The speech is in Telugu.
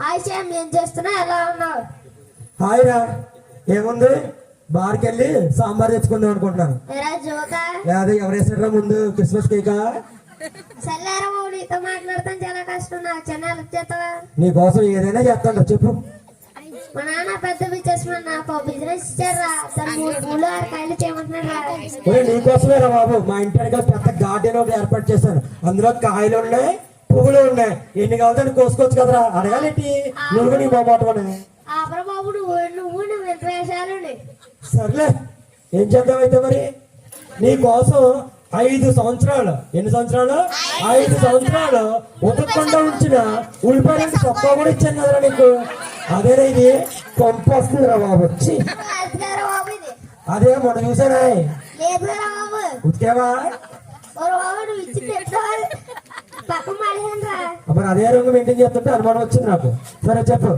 హాయ్ శ్యామ్, ఏం చేస్తున్నా? ఎలా ఉన్నావు? హాయ్ రా, ఏముంది బార్కి వెళ్ళి సాంబార్ తెచ్చుకుందాం అనుకుంటున్నాను. అదే ఎవరు వేసారా ముందు క్రిస్మస్ కేకా? సల్లారా బాబు, నీతో మాట్లాడతాను చాలా కష్టం. నాకు చిన్న హెల్ప్ చేస్తావా? నీ కోసం ఏదైనా చేస్తాను, చెప్పు. మా నాన్న పెద్ద బిజినెస్ ఇచ్చారా, తను 3-6 కాయలు చేయమంటున్నారా? నీకోసమే రా బాబు, మా ఇంటి వెనకాల పెద్ద గార్డెన్ ఒకటి ఏర్పాటు చేశాను. అందులో కాయలు ఉన్నాయి, పువ్వులు ఉన్నాయి. ఎన్ని కావాలని కోసుకోవచ్చు కదరా, అడగాలేంటి నువ్వు నీ బాబాటమని. బాబు నువ్వు వేషాలు. సర్లే, ఏం చేద్దాం అయితే మరి. నీ కోసం 5 సంవత్సరాలు, ఎన్ని సంవత్సరాలు? 5 సంవత్సరాలు ఉతకకుండా ఉంచిన ఉల్లిపాయలు చొక్కా కూడా ఇచ్చాను కదరా నీకు. అదేనా ఇది కొంప వస్తుందిరా బాబు. వచ్చి అదే మొన్న చూసానా, ఉతికేవా? అప్పుడు అదే రంగు మెయింటైన్ చేస్తుంటే అనుమానం వచ్చింది నాకు. సరే చెప్పు.